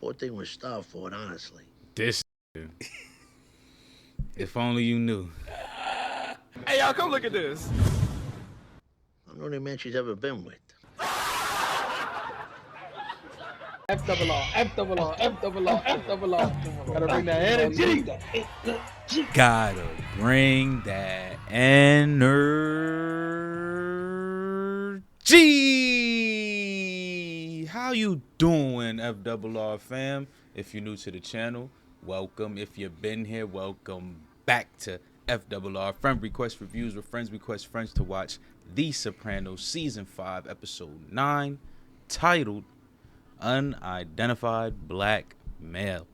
Poor thing was starved for it, honestly. This. If only you knew. Hey, y'all, come look at this. I'm the only man she's ever been with. F double R, F double R, F double R, F double R. Gotta bring that energy. Gotta bring that energy. How you doing, FRR fam? If you're new to the channel, welcome. If you've been here, welcome back to FRR. Friend request reviews with friends request friends to watch The Sopranos Season 5, Episode 9, titled Unidentified Black Male.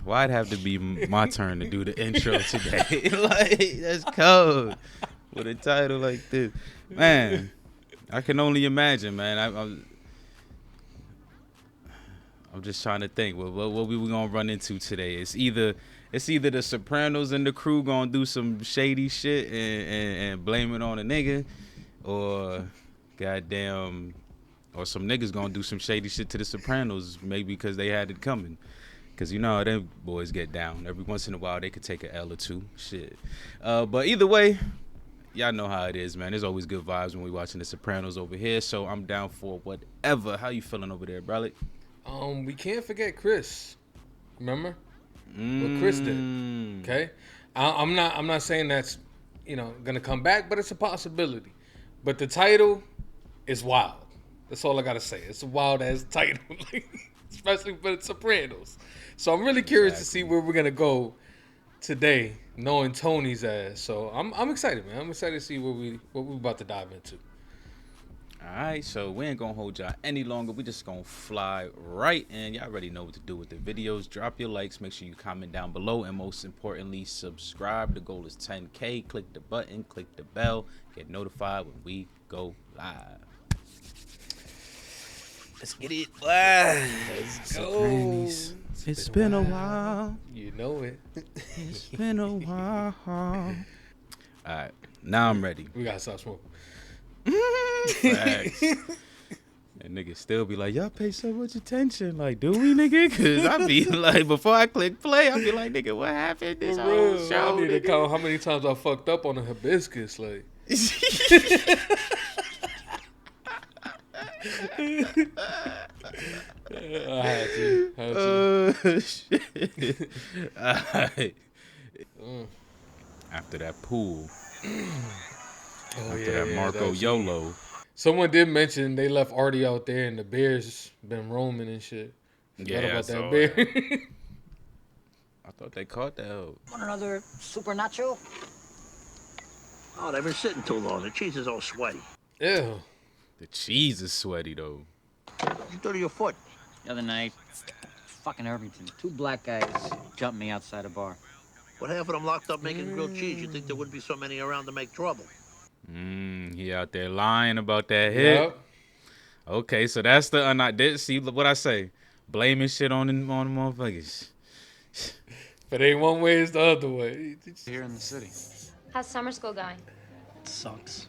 Why'd have to be my turn to do the intro today? Like, that's cold. With a title like this. Man, I can only imagine, man. I'm just trying to think what we were gonna run into today. It's either the Sopranos and the crew gonna do some shady shit and blame it on a nigga, or goddamn, or some niggas gonna do some shady shit to the Sopranos, maybe because they had it coming. Because you know how them boys get down. Every once in a while, they could take an L or two. Shit. But either way, y'all know how it is, man. There's always good vibes when we watching the Sopranos over here. So I'm down for whatever. How you feeling over there, Bralik? We can't forget Chris. Remember what Chris did? Okay, I'm not saying that's gonna come back, but it's a possibility. But the title is wild. That's all I gotta say. It's a wild ass title, especially for the Sopranos. So I'm really curious to see where we're gonna go today, knowing Tony's ass. So I'm excited, man. I'm excited to see what we about to dive into. All right, so we ain't gonna hold y'all any longer. We just gonna fly right in. Y'all already know what to do with the videos. Drop your likes, make sure you comment down below, and most importantly, subscribe. The goal is 10K. Click the button, click the bell, get notified when we go live. Let's get it. Let's go. It's been a while. You know it. It's been a while. All right, now I'm ready. We gotta stop smoking. Facts. And niggas still be like, y'all pay so much attention. Like, do we, nigga? Because I be like, before I click play, I be like, nigga, what happened this whole show? I need to count how many times I fucked up on a hibiscus. Like, I had to. Shit. All right. After that pool. After that Marco YOLO. Someone did mention they left Artie out there and the bears been roaming and shit. Forgot about that bear. I thought they caught that hoe. Want another super nacho? Oh, they've been sitting too long. The cheese is all sweaty. Ew. The cheese is sweaty, though. What'd you do to your foot? The other night, fucking Irvington, two black guys jumped me outside a bar. With half of them locked up making grilled cheese, you'd think there wouldn't be so many around to make trouble. He out there lying about that hit. Yep. Okay, so that's the see what I say. Blaming shit on the motherfuckers. If it ain't one way, it's the other way. Here in the city. How's summer school going? It sucks.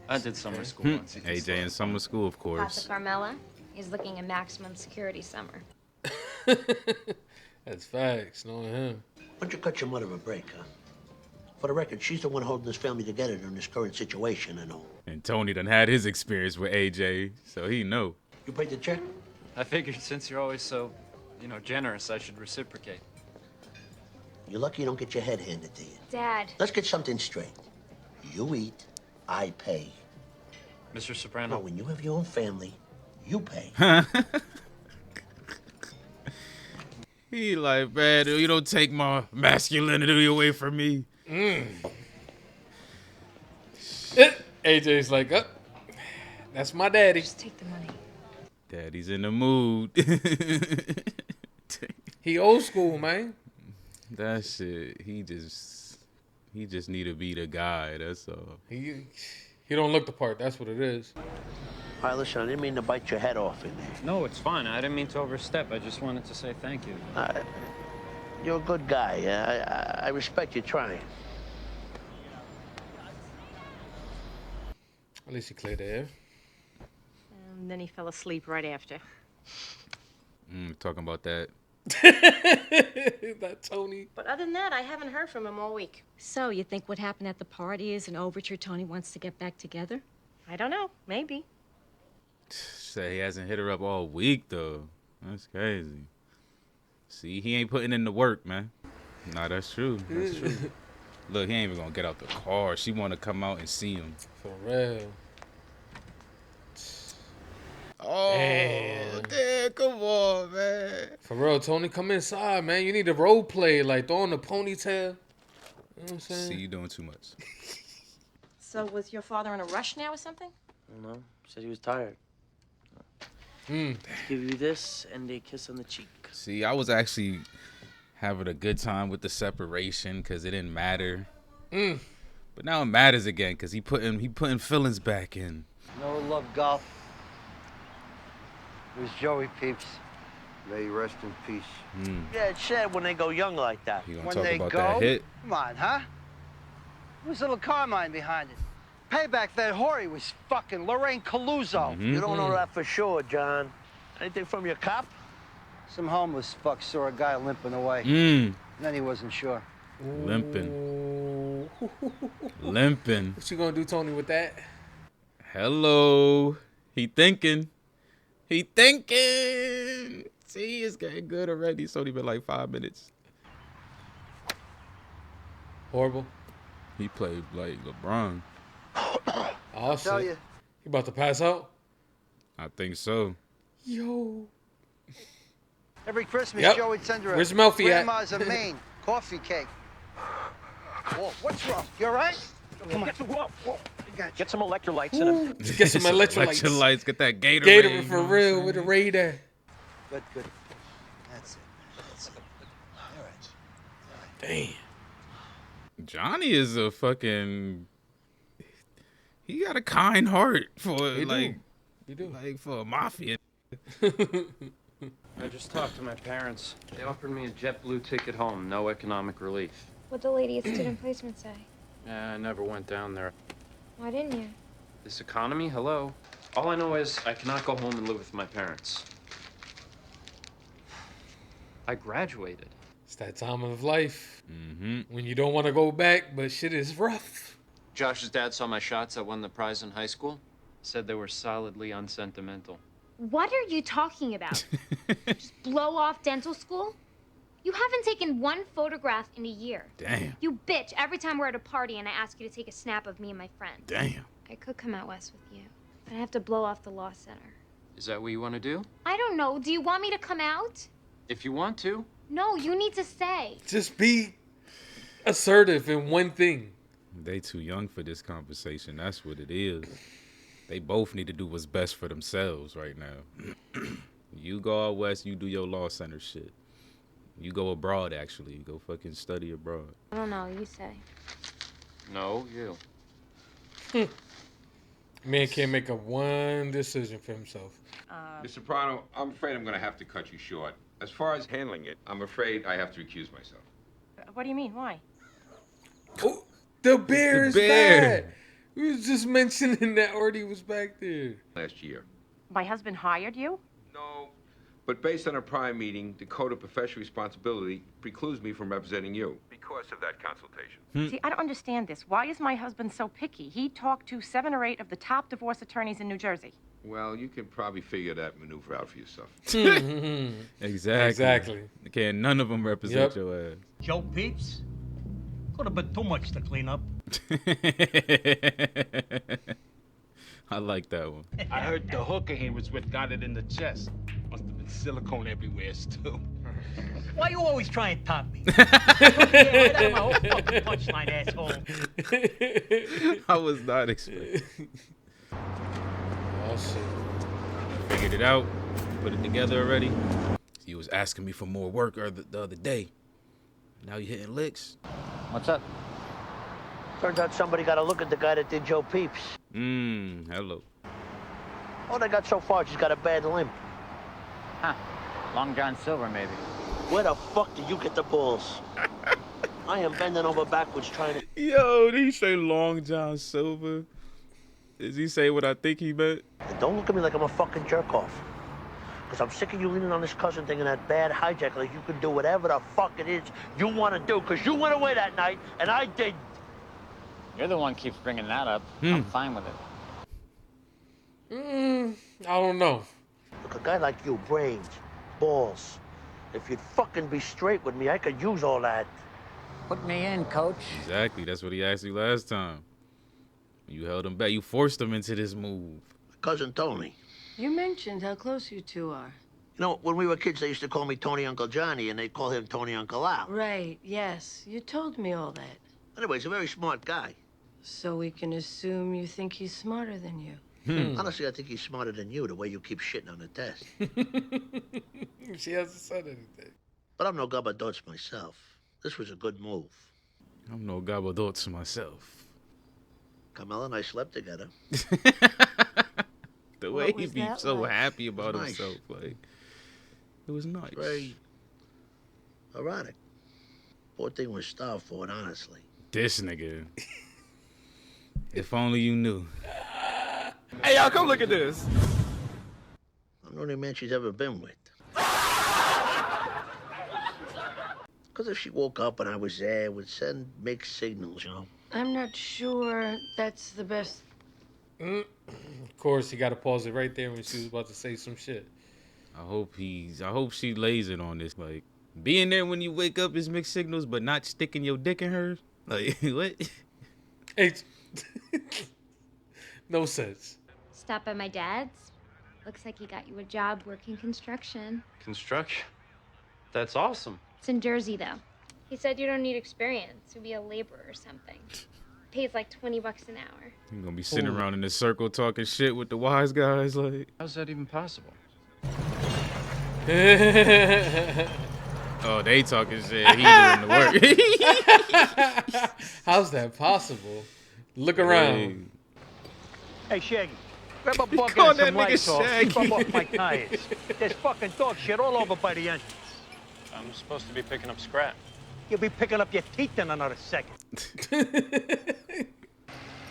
I did summer school once. AJ in summer school, of course. Pastor Carmela is looking at maximum security summer. That's facts, knowing him. Why don't you cut your mother a break, huh? For the record, she's the one holding this family together during this current situation and all. And Tony done had his experience with AJ, so he know. You paid the check? I figured since you're always so, generous, I should reciprocate. You're lucky you don't get your head handed to you. Dad. Let's get something straight. You eat, I pay. Mr. No, Soprano. when you have your own family, you pay. He like, man, you don't take my masculinity away from me. AJ's like, that's my daddy. Just take the money. Daddy's in the mood. He old school, man. That shit, he just need to be the guy, that's all. He don't look the part, that's what it is. All right, listen, I didn't mean to bite your head off in there. No, it's fine. I didn't mean to overstep. I just wanted to say thank you. You're a good guy. I respect you trying. At least he cleared the air. And then he fell asleep right after. Talking about that. That Tony. But other than that, I haven't heard from him all week. So, you think what happened at the party is an overture Tony wants to get back together? I don't know. Maybe. Say he hasn't hit her up all week, though. That's crazy. See, he ain't putting in the work, man. Nah, that's true. That's true. Look, he ain't even gonna get out the car. She want to come out and see him. For real. Oh, damn, come on, man. For real, Tony, come inside, man. You need to role play, like throwing the ponytail. You know what I'm saying? See, you doing too much. So was your father in a rush now or something? No, said he was tired. Mm. Give you this and a kiss on the cheek. See, I was actually having a good time with the separation because it didn't matter. But now it matters again because he putting feelings back in. No love golf. It was Joey Peeps. May he rest in peace. Yeah, it's sad when they go young like that. You gonna When talk they about go, that hit? come on, huh? Who's little Carmine behind it? Payback that whore he was fucking Lorraine Caluso. You don't know that for sure, John. Anything from your cop? Some homeless fuck saw a guy limping away. Then he wasn't sure. Limping. Limping. What you gonna do, Tony, with that? Hello. He thinking. He thinking. See, it's getting good already. It's only been like 5 minutes. Horrible. He played like LeBron. I'll tell you. He about to pass out? I think so. Yo. Every Christmas, Yep. Joe would send her Where's a Melfi at? grandma's a Maine coffee cake. Whoa, what's wrong? You all right? Come on. Whoa. Get some electrolytes in him. Get some electrolytes. Electrolytes. Get that Gatorade. Gatorade for real with a radar. Good. That's it. All right. Damn. Johnny is a fucking. He got a kind heart for He do. like for a mafia. I just talked to my parents. They offered me a JetBlue ticket home, no economic relief. What'd the lady at student placement say? I never went down there. Why didn't you? This economy, hello? All I know is I cannot go home and live with my parents. I graduated. It's that time of life when you don't want to go back, but shit is rough. Josh's dad saw my shots. I won the prize in high school. Said they were solidly unsentimental. What are you talking about? Just blow off dental school? You haven't taken one photograph in a year. Damn. You bitch every time we're at a party and I ask you to take a snap of me and my friend. Damn. I could come out west with you, but I have to blow off the law center. Is that what you want to do? I don't know. Do you want me to come out? If you want to. No, you need to stay. Just be assertive in one thing. They too young for this conversation. That's what it is. They both need to do what's best for themselves right now. You go out west, you do your law center shit. You go abroad, actually. Go fucking study abroad. I don't know. You say. No, you. Man can't make up one decision for himself. Miss Soprano, I'm afraid I'm going to have to cut you short. As far as handling it, I'm afraid I have to recuse myself. What do you mean? Why? Oh, the bear The is bear. back. We was just mentioning that Artie was back there. Last year. My husband hired you? No. But based on a prior meeting, the Code of Professional Responsibility precludes me from representing you. Because of that consultation. See, I don't understand this. Why is my husband so picky? He talked to 7 or 8 of the top divorce attorneys in New Jersey. Well, you can probably figure that maneuver out for yourself. Exactly. Can't none of them represent your ass. Joe Peeps? Could have been too much to clean up. I like that one. I heard the hooker he was with got it in the chest. Must have been silicone everywhere, too. Why you always try and top me? Right out of my whole fucking punchline, asshole. I was not expecting. Oh, shit. Figured it out. Put it together already. He was asking me for more work the other day. Now you hitting licks. What's up? Turns out somebody got a look at the guy that did Joe Peeps. Hello. All they got so far, she's got a bad limp. Huh. Long John Silver, maybe. Where the fuck did you get the balls? I am bending over backwards trying to... Yo, did he say Long John Silver? Does he say what I think he meant? And don't look at me like I'm a fucking jerk-off. Because I'm sick of you leaning on this cousin thing and that bad hijack like you can do whatever the fuck it is you want to do. Because you went away that night, and I didn't. You're the one who keeps bringing that up. I'm fine with it. I don't know. Look, a guy like you, brains, balls. If you'd fucking be straight with me, I could use all that. Put me in, coach. Exactly. That's what he asked you last time. You held him back. You forced him into this move. My cousin Tony. You mentioned how close you two are. You know, when we were kids, they used to call me Tony Uncle Johnny, and they'd call him Tony Uncle Al. Right, yes. You told me all that. Anyway, he's a very smart guy. So we can assume you think he's smarter than you. Honestly, I think he's smarter than you, the way you keep shitting on the test. She hasn't said anything. But I'm no gabadots myself. This was a good move. I'm no gabadots myself. Carmela and I slept together. The way he be so happy about himself, like, it was nice. Very erotic. Poor thing was starved for it, honestly. This nigga. If only you knew. Hey, y'all, come look at this. I'm the only man she's ever been with. Because if she woke up and I was there, it would send mixed signals, you know? I'm not sure that's the best. Of course, you got to pause it right there when she was about to say some shit. I hope she lays it on this. Like, being there when you wake up is mixed signals, but not sticking your dick in her. Like, what? Hey, no sense. Stop by my dad's. Looks like he got you a job working construction. Construction? That's awesome. It's in Jersey, though. He said you don't need experience to be a laborer or something. Pays like $20 an hour. You're gonna be sitting around in a circle talking shit with the wise guys, like. How's that even possible? Oh, they talking shit. He doing the work. How's that possible? Look around. Hey, Shaggy. Grab a bucket call and that some nigga Lysol. Keep Shaggy. them off my tires. There's fucking dog shit all over by the entrance. I'm supposed to be picking up scrap. You'll be picking up your teeth in another second.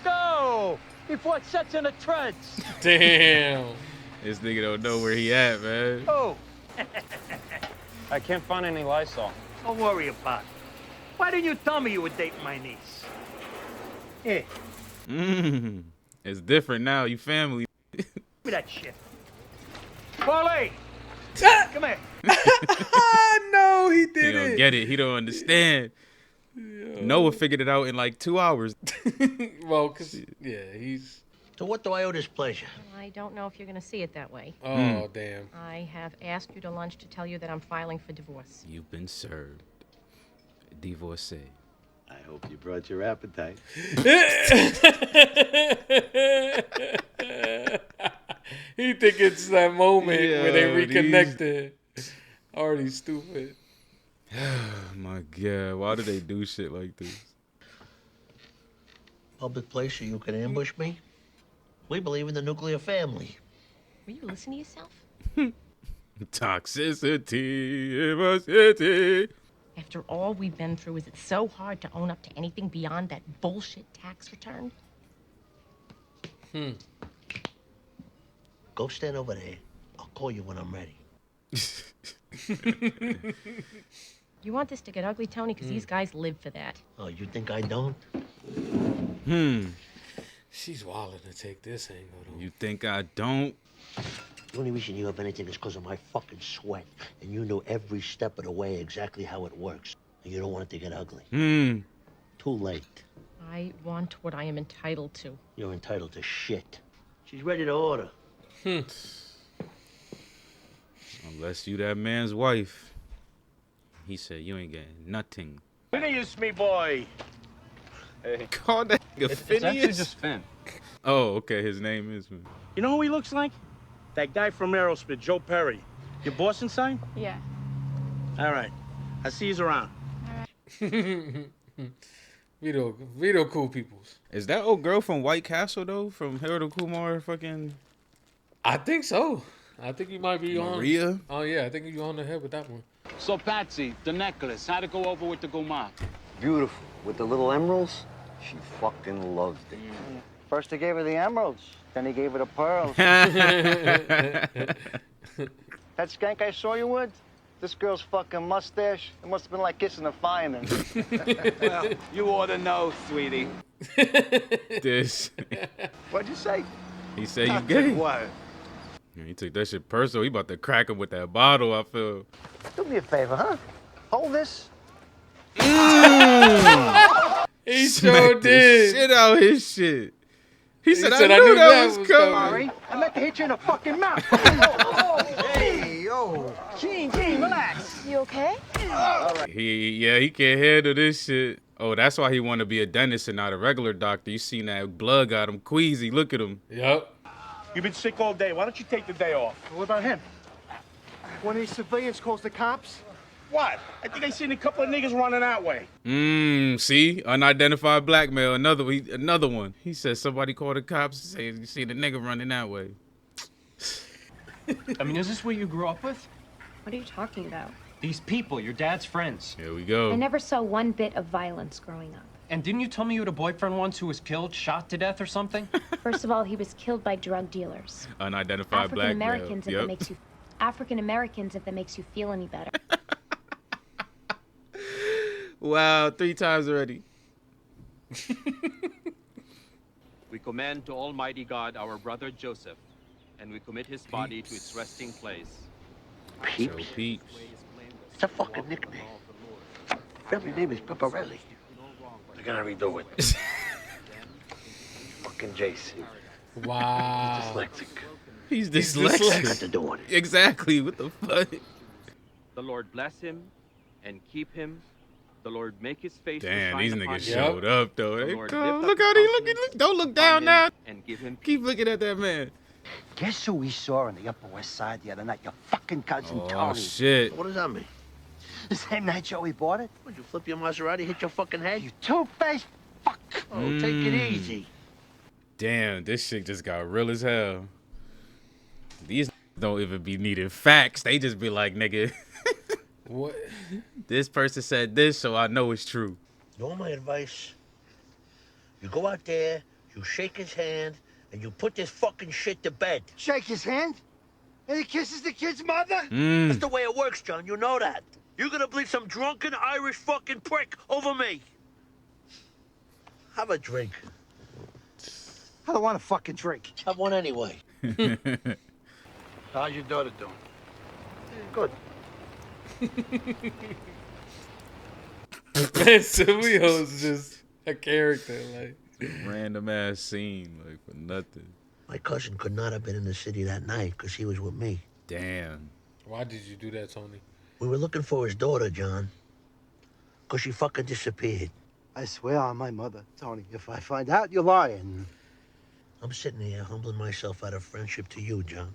Go! Before it sets in the treads. Damn. This nigga don't know where he at, man. Oh. I can't find any Lysol. Don't worry about it. Why didn't you tell me you were dating my niece? Here, It's different now. You family. give me that shit. Paulie! Come here. No, he He did don't it. get it. He don't understand. Noah figured it out in like 2 hours. Well, cause he's. To what do I owe this pleasure? I don't know if you're going to see it that way. Oh, damn. I have asked you to lunch to tell you that I'm filing for divorce. You've been served. Divorcee. I hope you brought your appetite. He think it's that moment where they Yo, reconnected. Already stupid. Oh my God. Why do they do shit like this? Public place so you can ambush me? We believe in the nuclear family. Will you listen to yourself? Toxicity. After all we've been through, is it so hard to own up to anything beyond that bullshit tax return? Go stand over there. I'll call you when I'm ready. You want this to get ugly, Tony? Because these guys live for that. Oh, you think I don't? She's wilding to take this angle, though. You think I don't? The only reason you have anything is because of my fucking sweat. And you know every step of the way exactly how it works. And you don't want it to get ugly. Too late. I want what I am entitled to. You're entitled to shit. She's ready to order. Unless you that man's wife. He said you ain't getting nothing. Phineas, me boy. Hey. Call that nigga It's actually Phineas? just Finn. Oh, okay. His name is. You know who he looks like? That guy from Aerosmith, Joe Perry. Your boss inside? Yeah. All right. I'll see you around. Vito cool peoples. Is that old girl from White Castle though? From Harold Kumar fucking. I think so. I think you might be on. Maria? Oh yeah, I think you're on the head with that one. So Patsy, the necklace, how'd it go over with the Goma? Beautiful. With the little emeralds, she fucking loved it. First they gave her the emeralds, Then he gave her the pearls. That skank I saw you with, this girl's fucking mustache, it must have been like kissing a fireman. Well, you ought to know, sweetie. This. What'd you say? He said you Nothing. gay. What? Yeah, he took that shit personal. He about to crack him with that bottle, I feel. Do me a favor, huh? Hold this. He Smacked sure the did. shit out his shit. He said, said, I knew that was coming. Sorry, I meant to hit you in the fucking mouth. Hey, yo. Gene, relax. You okay? He can't handle this shit. Oh, that's why he want to be a dentist and not a regular doctor. You seen that blood got him queasy. Look at him. Yep. You've been sick all day. Why don't you take the day off? What about him? One of these civilians calls the cops? What? I think I seen a couple of niggas running that way. See? Unidentified black male. Another one. He said somebody called the cops and said, you see the nigga running that way. I mean, is this what you grew up with? What are you talking about? These people, your dad's friends. Here we go. I never saw one bit of violence growing up. And didn't you tell me you had a boyfriend once who was killed, shot to death or something? First of all, he was killed by drug dealers. Unidentified black male. African-Americans, if that makes you African-Americans, if that makes you feel any better. Wow, 3 times already. We commend to Almighty God our brother Joseph, and we commit his body to its resting place. Peeps? Joe Peeps. It's a fucking nickname. Family name is Piparelli. I gotta redo it. Fucking Jason. Wow. He's dyslexic. He's dyslexic. Got to do with it. Exactly. What the fuck? The Lord bless him and keep him. The Lord make his face to Damn, shine these upon niggas him. showed up though. The Hey, Lord come, lift look up how he his looking. Look, don't look down him now. and give him Keep looking at that man. Guess who we saw on the Upper West Side the other night? Your fucking cousin Oh Tony. shit. What does that mean? The same night Joey bought it? Would you flip your Maserati, hit your fucking head? You two-faced fuck. Oh, take it easy. Damn, this shit just got real as hell. These don't even be needing facts. They just be like, nigga, What? this person said this, so I know it's true. You want my advice? You go out there, you shake his hand, and you put this fucking shit to bed. Shake his hand? And he kisses the kid's mother? That's the way it works, John. You know that. You're gonna believe some drunken Irish fucking prick over me. Have a drink. I don't want a fucking drink. Have one anyway. How's your daughter doing? Good. Man, Silvio's just a character, like. Random ass scene, like for nothing. My cousin could not have been in the city that night because he was with me. Damn. Why did you do that, Tony? We were looking for his daughter, John. Because she fucking disappeared. I swear on my mother, Tony, if I find out, you're lying. I'm sitting here humbling myself out of friendship to you, John.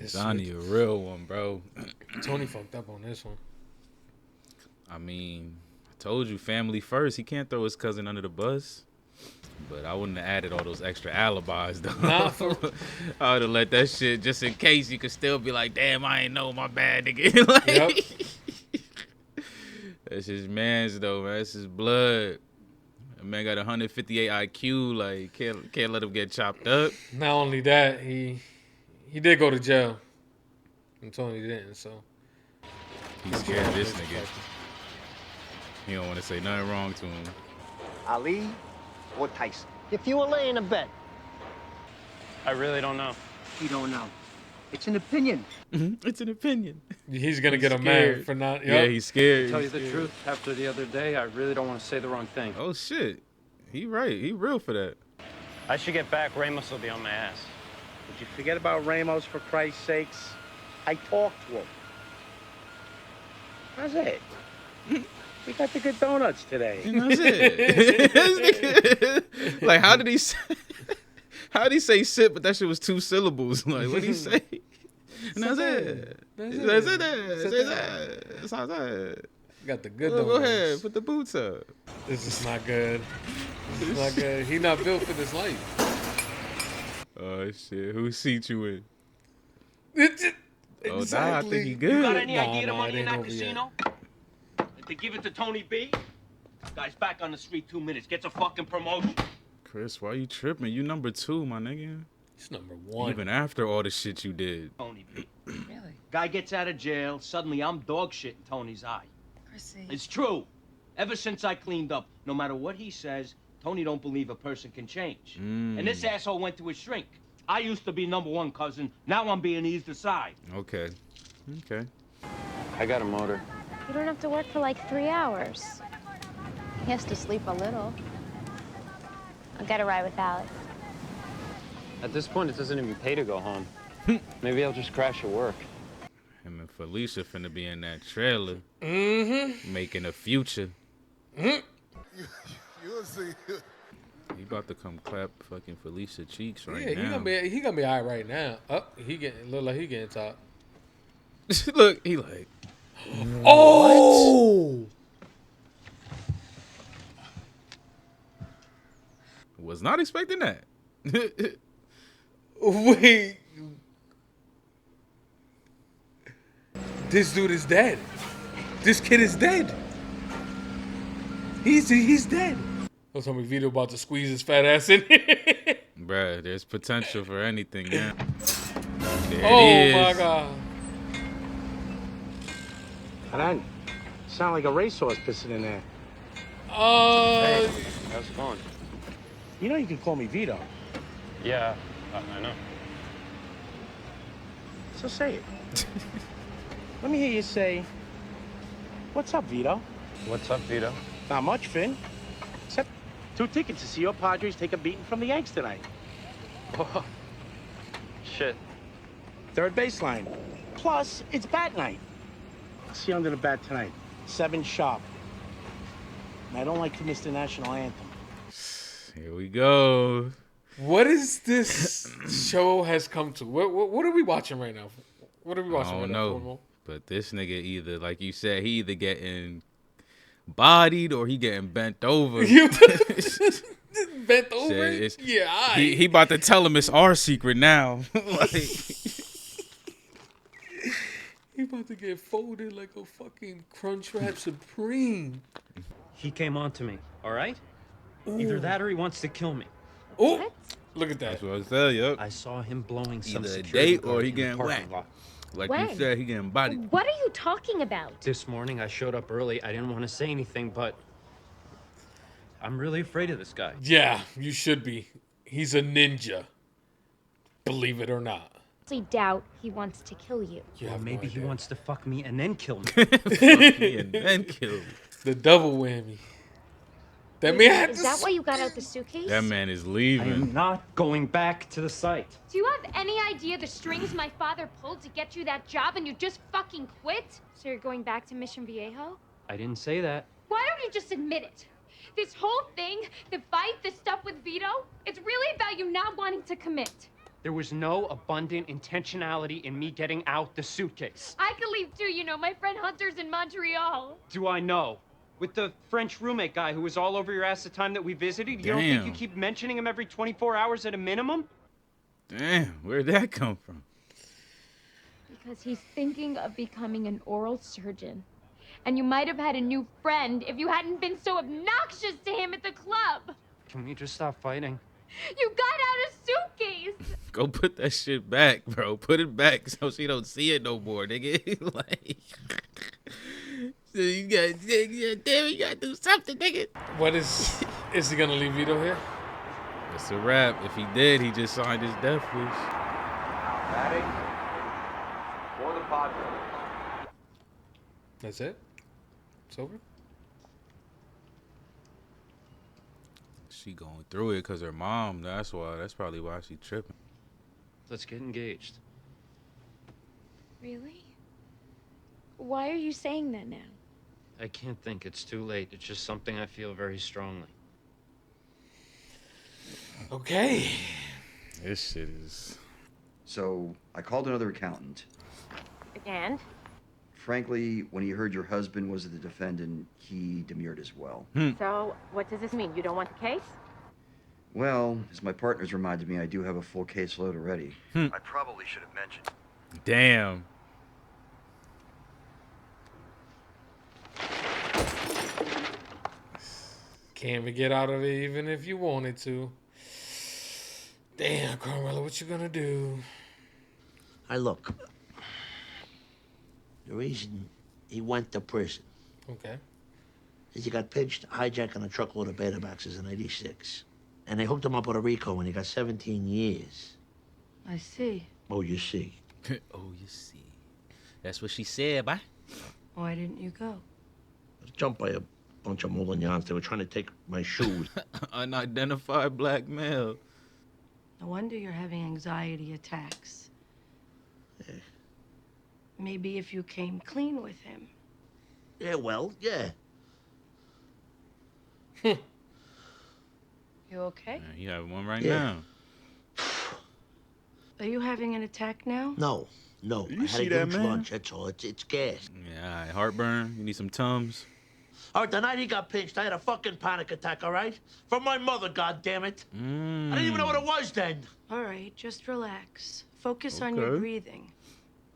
Johnny a real one, bro. Tony fucked up on this one. I mean, I told you, family first. He can't throw his cousin under the bus. But I wouldn't have added all those extra alibis, though. Nah, I would have let that shit, just in case you could still be like, damn, I ain't know, my bad, nigga. Like, Yep. That's his man's, though, man. That's his blood. That man got 158 IQ. Like, can't let him get chopped up. Not only that, he did go to jail. And Tony didn't, so. He's scared of this nigga. He don't want to say nothing wrong to him. Ali or Tyson? If you were laying in bed. I really don't know. You don't know. It's an opinion. It's an opinion. He's going to get him scared. mad for not. Yeah, he's scared. To tell you the truth, after the other day, I really don't want to say the wrong thing. Oh, shit. He right. He real for that. I should get back. Ramos will be on my ass. Would you forget about Ramos, for Christ's sakes? I talked to him. That's it. We got the good donuts today. And that's it. Like, how did he say sit, but that shit was 2 syllables? Like, what did he say? And that's it. That's it. That's how it. Got the good Go donuts. ahead, put the boots up. This is not good. This is not good. He not built for this life. Oh, shit. Whose seat you in? Oh, Exactly. nah, I think he good. You got any idea the Nah, money it in ain't that over yet. casino? To give it to Tony B? Guy's back on the street 2 minutes. Gets a fucking promotion. Chris, why you tripping? You number 2, my nigga. It's number 1. Even after all the shit you did. Tony B. Really? Guy gets out of jail. Suddenly I'm dog shit in Tony's eye. Chrissy. It's true. Ever since I cleaned up, no matter what he says, Tony don't believe a person can change. And this asshole went to his shrink. I used to be number 1 cousin. Now I'm being eased aside. Okay. Okay. I got a motor. You don't have to work for like 3 hours. He has to sleep a little. I'll get a ride with Alex. At this point, it doesn't even pay to go home. Maybe I'll just crash at work. Him and Felicia finna be in that trailer. Making a future. You'll see. He about to come clap fucking Felicia cheeks right Yeah, now. he gonna be alright right now. Oh, look like he getting top. Look, he like. Oh! Was not expecting that. Wait. This dude is dead. This kid is dead. He's dead. Don't tell me Vito about to squeeze his fat ass in here. Bruh, there's potential for anything now. There Oh it is. my god. That sound like a racehorse pissing in there. Hey, how's it going? You know you can call me Vito. Yeah, I know. So say it. Let me hear you say, "What's up, Vito?" What's up, Vito? Not much, Finn. Except 2 tickets to see your Padres take a beating from the Yanks tonight. Whoa. Shit. Third baseline. Plus, it's bat night. I'll see you under the bat tonight. 7 sharp. And I don't like to miss the national anthem. Here we go. What is this show has come to? What are we watching right now? What are we watching I right don't now? know. But this nigga either, like you said, he either getting bodied or he getting bent over. Bent over? Shit, Yeah, he about to tell him it's our secret now. Like, he about to get folded like a fucking Crunchwrap Supreme. He came on to me, all right? Either that or he wants to kill me. Oh, look at that. That's what I said, yup. I saw him blowing some Either a security date or guard he in the getting parking whacked. lot. Like When? you said, he getting bodied. What are you talking about? This morning I showed up early. I didn't want to say anything, but I'm really afraid of this guy. Yeah, you should be. He's a ninja. Believe it or not. I doubt he wants to kill you. Or maybe he wants to fuck me and then kill me. Fuck me and then kill me. The double whammy. That man had Is to that why you got out the suitcase? That man is I leaving. am not going back to the site. Do you have any idea the strings my father pulled to get you that job and you just fucking quit? So you're going back to Mission Viejo? I didn't say that. Why don't you just admit it? This whole thing, the fight, the stuff with Vito, it's really about you not wanting to commit. There was no abundant intentionality in me getting out the suitcase. I could leave too, you know, my friend Hunter's in Montreal. Do I know? With the French roommate guy who was all over your ass the time that we visited? You don't think you Damn. keep mentioning him every 24 hours at a minimum? Damn, where'd that come from? Because he's thinking of becoming an oral surgeon. And you might have had a new friend if you hadn't been so obnoxious to him at the club. Can we just stop fighting? You got out a suitcase. Go put that shit back, bro. Put it back so she don't see it no more, nigga. Like, so you got, damn, you gotta do something, nigga. What is he gonna leave Vito here? It's a wrap. If he did, he just signed his death wish. Batting for the Padres. That's it? It's over? She going through it because her mom. That's why. That's probably why she tripping. Let's get engaged. Really? Why are you saying that now? I can't think. It's too late. It's just something I feel very strongly. Okay. This shit is... So, I called another accountant. And? Frankly, when he heard your husband was the defendant, he demurred as well. So, what does this mean? You don't want the case? Well, as my partners reminded me, I do have a full caseload already. I probably should have mentioned. Damn. can't even get out of it even if you wanted to. Damn, Carmela, what you gonna do? Look. The reason he went to prison. Okay. Is he got pinched hijacking a truckload of Betamaxes in '86. And they hooked him up with a RICO and he got 17 years. I see. Oh, you see. Oh, you see. That's what she said, bye. Why didn't you go? I was jumped by a bunch of Moulignans. They were trying to take my shoes. Unidentified black male. No wonder you're having anxiety attacks. Yeah. Maybe if you came clean with him. Yeah, well, yeah. You okay? You have one right Yeah. now. Are you having an attack now? No. I had a huge lunch, that's all. It's gas. Yeah, all right. Heartburn. You need some Tums. All right, the night he got pinched, I had a fucking panic attack, all right? From my mother, goddammit. I didn't even know what it was then. All right, just relax. Focus on your breathing.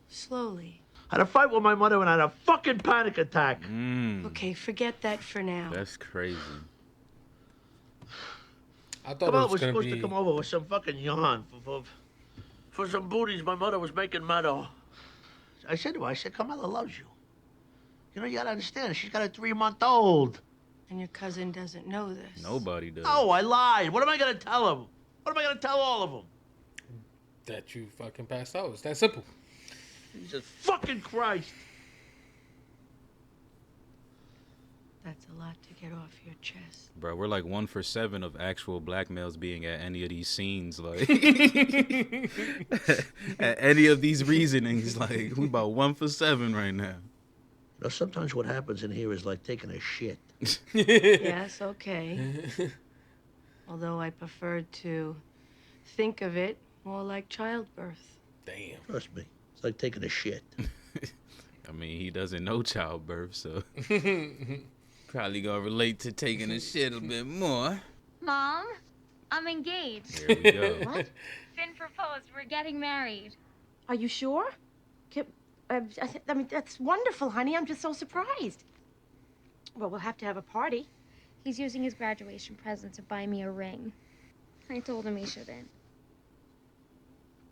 Slowly. I had a fight with my mother and I had a fucking panic attack. Okay, forget that for now. That's crazy. I thought Camilla it was was gonna supposed be. to come over with some fucking yarn for some booties my mother was making meadow. I said to her, Camilla loves you. You know, you gotta understand, she's got a 3-month-old. And your cousin doesn't know this. Nobody does. Oh, I lied. What am I gonna tell him? What am I gonna tell all of them? That you fucking passed out. It's that simple. Jesus fucking Christ. That's a lot to get off your chest. Bro, we're like 1 for 7 of actual black males being at any of these scenes, like at any of these reasonings, like we about 1 for 7 right now. You know, sometimes what happens in here is like taking a shit. Yes, okay. Although I prefer to think of it more like childbirth. Damn. Trust me, it's like taking a shit. I mean, he doesn't know childbirth, so probably gonna relate to taking a shit a bit more. Mom, I'm engaged. Here we go. What? Finn proposed. We're getting married. Are you sure? I mean, that's wonderful, honey. I'm just so surprised. Well, we'll have to have a party. He's using his graduation present to buy me a ring. I told him he shouldn't.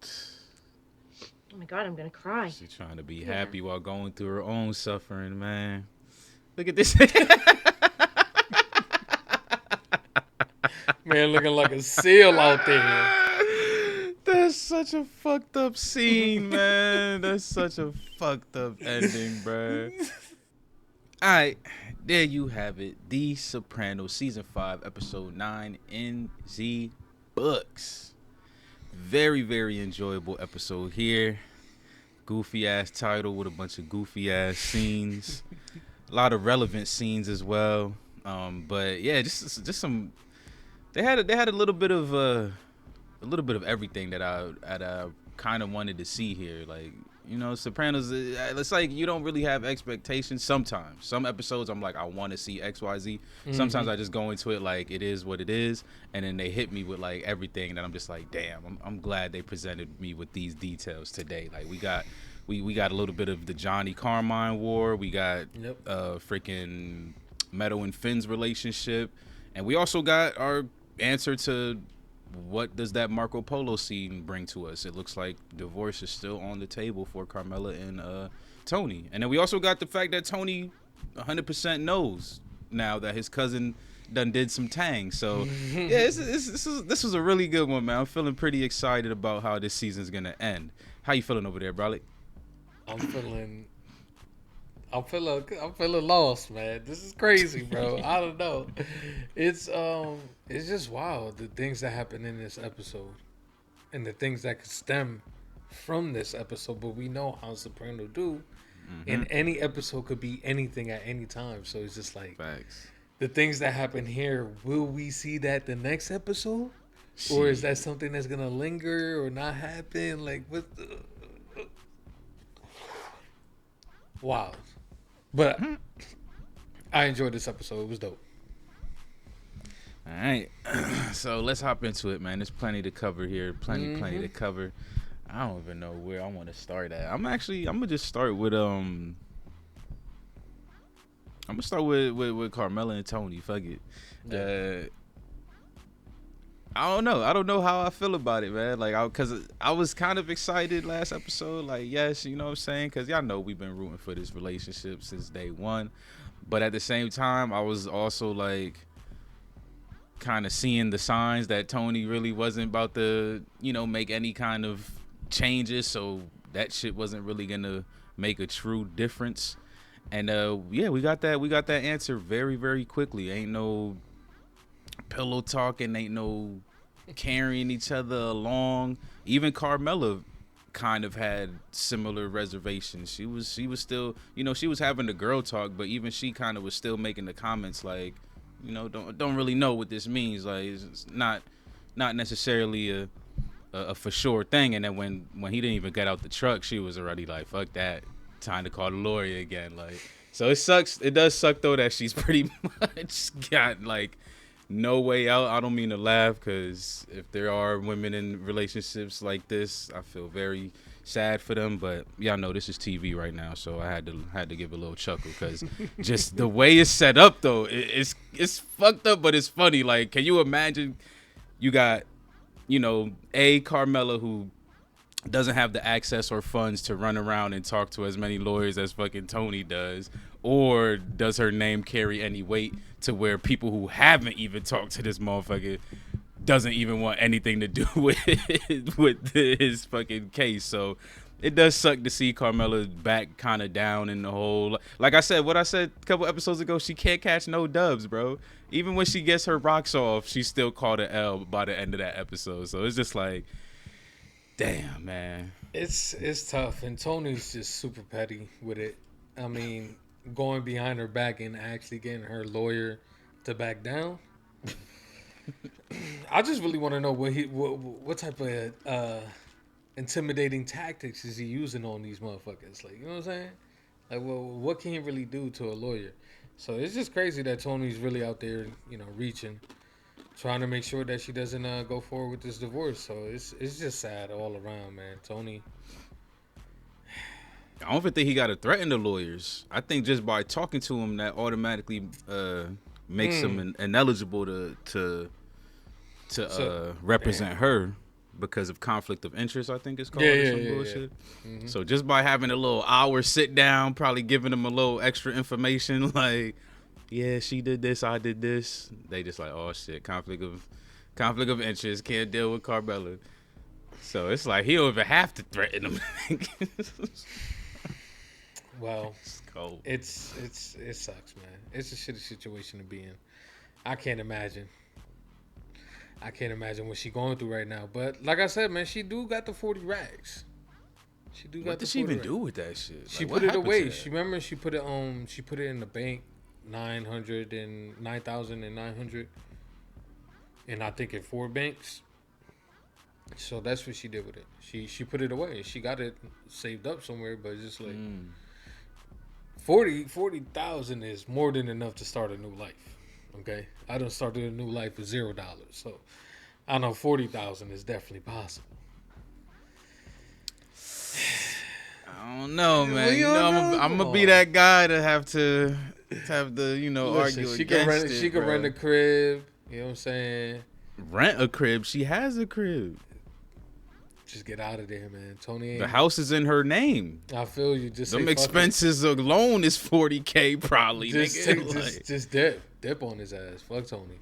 Oh my God, I'm gonna cry. She's trying to be happy while going through her own suffering, man. Look at this. Man looking like a seal out there. That's such a fucked up scene, man. That's such a fucked up ending, bro. All right, there you have it. The Sopranos, Season 5, Episode 9 in the books. Very, very enjoyable episode here. Goofy ass title with a bunch of goofy ass scenes. A lot of relevant scenes as well. But yeah, just some. They had a little bit of everything that I kind of wanted to see here. Like, you know, Sopranos, it's like you don't really have expectations sometimes. Some episodes I'm like, I want to see XYZ. Sometimes I just go into it like it is what it is, and then they hit me with like everything that I'm just like, damn, I'm glad they presented me with these details today. Like we got a little bit of the Johnny Carmine war. We got freaking Meadow and Finn's relationship, and we also got our answer to what does that Marco Polo scene bring to us. It looks like divorce is still on the table for Carmela and Tony. And then we also got the fact that Tony 100% knows now that his cousin done did some tang. So yeah, this was a really good one, man. I'm feeling pretty excited about how this season's gonna end. How you feeling over there, Bralik? I'm feeling lost, man. This is crazy, bro. I don't know. It's just wild, the things that happen in this episode and the things that could stem from this episode. But we know how Soprano do. And any episode could be anything at any time. So it's just like facts. The things that happen here, will we see that the next episode? Or is that something that's gonna linger or not happen? Like what the wild. But I enjoyed this episode. It was dope. All right. So let's hop into it, man. There's plenty to cover here. Plenty to cover. I don't even know where I want to start at. I'm gonna just start with I'm gonna start with Carmela and Tony. Fuck it. Yeah. I don't know. I don't know how I feel about it, man. Like, cause I was kind of excited last episode. Like, yes, you know what I'm saying? Cause y'all know we've been rooting for this relationship since day one. But at the same time, I was also like, kind of seeing the signs that Tony really wasn't about to, make any kind of changes. So that shit wasn't really gonna make a true difference. And yeah, we got that answer very, very quickly. Ain't no pillow talking, ain't no carrying each other along. Even Carmela kind of had similar reservations. She was still, she was having the girl talk, but even she kind of was still making the comments like, don't really know what this means. Like, it's not necessarily a for sure thing. And then when he didn't even get out the truck, she was already like, fuck that, time to call the lawyer again. Like, so it sucks. It does suck though that she's pretty much got like no way out. I don't mean to laugh, because if there are women in relationships like this, I feel very sad for them. But y'all know this is TV right now, so I had to give a little chuckle, because just the way it's set up though, it's fucked up, but it's funny. Like, can you imagine you got Carmela, who doesn't have the access or funds to run around and talk to as many lawyers as fucking Tony does, or does her name carry any weight to where people who haven't even talked to this motherfucker doesn't even want anything to do with his fucking case. So it does suck to see Carmela's back kind of down in the whole. Like I said, what I said a couple episodes ago, she can't catch no dubs, bro. Even when she gets her rocks off, she still called an L by the end of that episode. So it's just like, damn, man. It's tough, and Tony's just super petty with it. I mean, going behind her back and actually getting her lawyer to back down. I just really want to know what type of intimidating tactics is he using on these motherfuckers. Like, you know what I'm saying? Like, well, what can he really do to a lawyer? So it's just crazy that Tony's really out there, reaching, trying to make sure that she doesn't go forward with this divorce. So it's just sad all around, man. Tony. I don't even think he got to threaten the lawyers. I think just by talking to him, that automatically makes him ineligible to represent her because of conflict of interest, I think it's called, or some bullshit. Yeah. Mm-hmm. So just by having a little hour sit down, probably giving him a little extra information, like, yeah, she did this, I did this. They just like, oh shit, conflict of interest, can't deal with Carmela. So it's like he don't even have to threaten him. Well, it's cold. It sucks, man. It's a shitty situation to be in. I can't imagine what she going through right now. But like I said, man, she do got the 40 racks. She do got. What did she even do with that shit? She put it away. She put it she put it in the bank, 9,900, and I think in 4 banks. So that's what she did with it. She put it away. She got it saved up somewhere, but it's just like 40,000 is more than enough to start a new life. Okay, I done started a new life with $0, so I know 40,000 is definitely possible. I don't know, man. I'm gonna be that guy to have the Listen, argue she against it. She can rent a crib. You know what I'm saying? Rent a crib? She has a crib. Just get out of there, man. Tony. The house is in her name. I feel you. Just them expenses alone is $40K probably. Just dip on his ass. Fuck Tony.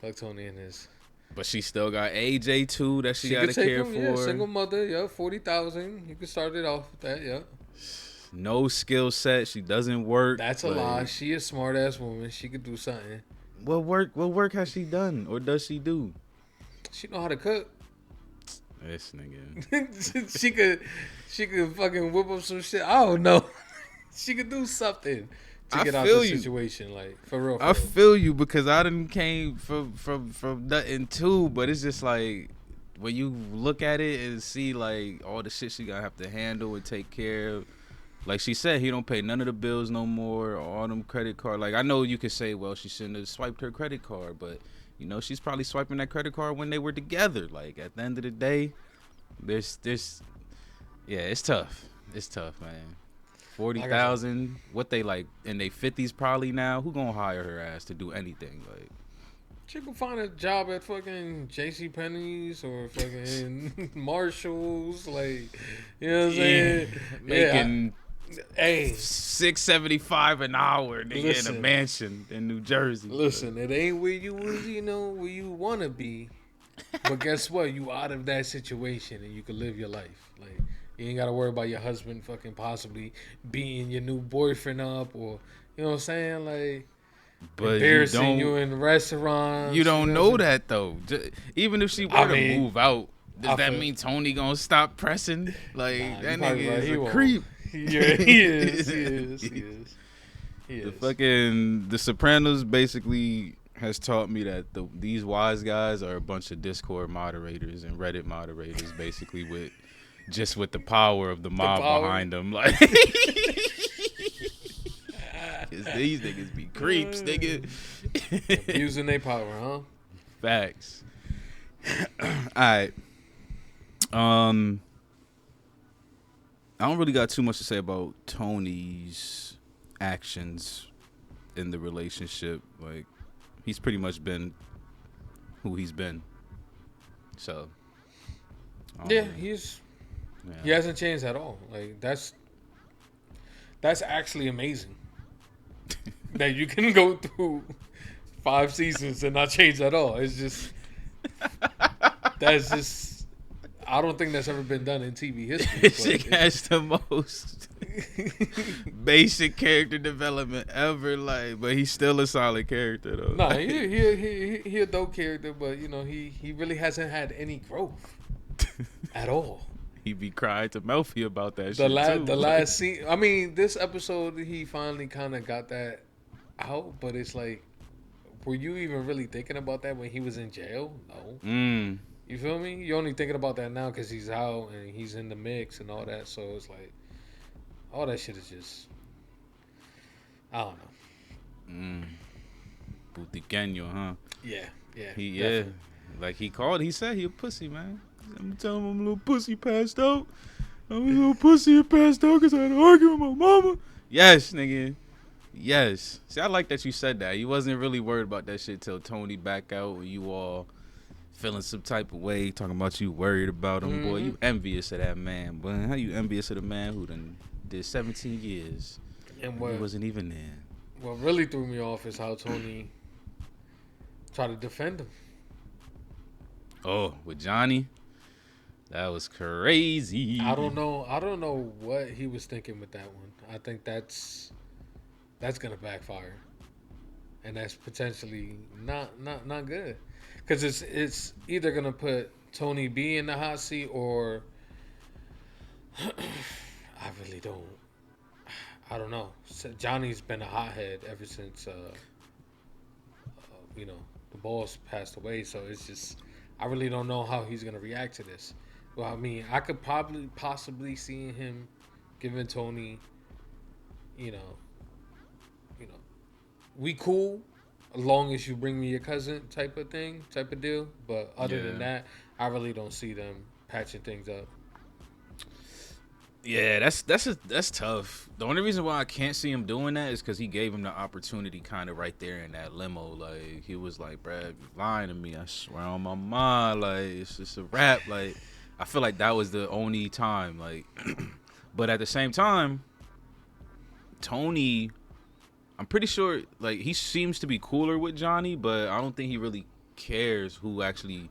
Fuck Tony and his. But she still got AJ too that she got to care for. Yeah, single mother. Yeah, 40,000. You can start it off with that. Yeah. No skill set. She doesn't work. That's a lie. She a smart ass woman. She could do something. What work has she done, or does she do? She know how to cook. This nigga. she could fucking whip up some shit. I don't know. She could do something to get out of the situation. Like, for real. I feel you, because I done came from nothing too, but it's just like when you look at it and see like all the shit she gotta have to handle and take care of. Like she said, he don't pay none of the bills no more, all them credit card. Like, I know you could say, well, she shouldn't have swiped her credit card, but she's probably swiping that credit card when they were together. Like, at the end of the day, it's tough. It's tough, man. 40,000. What they like in their 50s probably now? Who gonna hire her ass to do anything? Like, she can find a job at fucking J.C. Penney's or fucking Marshalls. Like, you know what I'm saying? Making hey, $6.75 an hour, nigga, in a mansion in New Jersey. Listen, it ain't where you was, where you wanna be. But guess what? You out of that situation and you can live your life. Like, you ain't gotta worry about your husband fucking possibly beating your new boyfriend up, or you know what I'm saying, like, but embarrassing you in restaurants. You don't know that though. Even if she were to move out, does that mean Tony gonna stop pressing? Like, that nigga is a creep. Yeah, he is. The Sopranos basically has taught me that these wise guys are a bunch of Discord moderators and Reddit moderators, basically with the power of the mob behind them. Like, these niggas be creeps, nigga. Abusing their power, huh? Facts. All right. I don't really got too much to say about Tony's actions in the relationship. Like, he's pretty much been who he's been. So, he hasn't changed at all. Like, that's actually amazing. That you can go through 5 seasons and not change at all. It's just I don't think that's ever been done in TV history. This chick has the most basic character development ever, like, but he's still a solid character though. Nah, he a dope character, but he really hasn't had any growth at all. He be crying to Melfi about that The shit too. The last scene, I mean, this episode he finally kind of got that out, but it's like, were you even really thinking about that when he was in jail? No. You feel me? You're only thinking about that now because he's out and he's in the mix and all that. So it's like, all that shit is just, I don't know. Putiqueño, huh? Yeah. Like he said he a pussy, man. I'm telling him I'm a little pussy passed out. I'm a little pussy passed out because I had to argue with my mama. Yes, nigga. Yes. See, I like that you said that. You wasn't really worried about that shit till Tony back out when you all feeling some type of way, talking about you worried about him. Boy, you envious of that man. Boy, how you envious of the man who done did 17 years and he wasn't even there? What really threw me off is how Tony tried to defend him. Oh, with Johnny? That was crazy. I don't know what he was thinking with that one. I think that's gonna backfire, and that's potentially not good, because it's either gonna put Tony B in the hot seat or I don't know. Johnny's been a hothead ever since the boss passed away, so it's just, I really don't know how he's gonna react to this. Well, I mean, I could possibly see him giving Tony, we cool as long as you bring me your cousin type of deal. But other than that, I really don't see them patching things up. Yeah, that's tough. The only reason why I can't see him doing that is because he gave him the opportunity kind of right there in that limo. Like, he was like, "Brad, you lying to me. I swear on my mind. Like, it's just a rap." Like, I feel like that was the only time. Like, but at the same time, Tony, I'm pretty sure, like, he seems to be cooler with Johnny, but I don't think he really cares who actually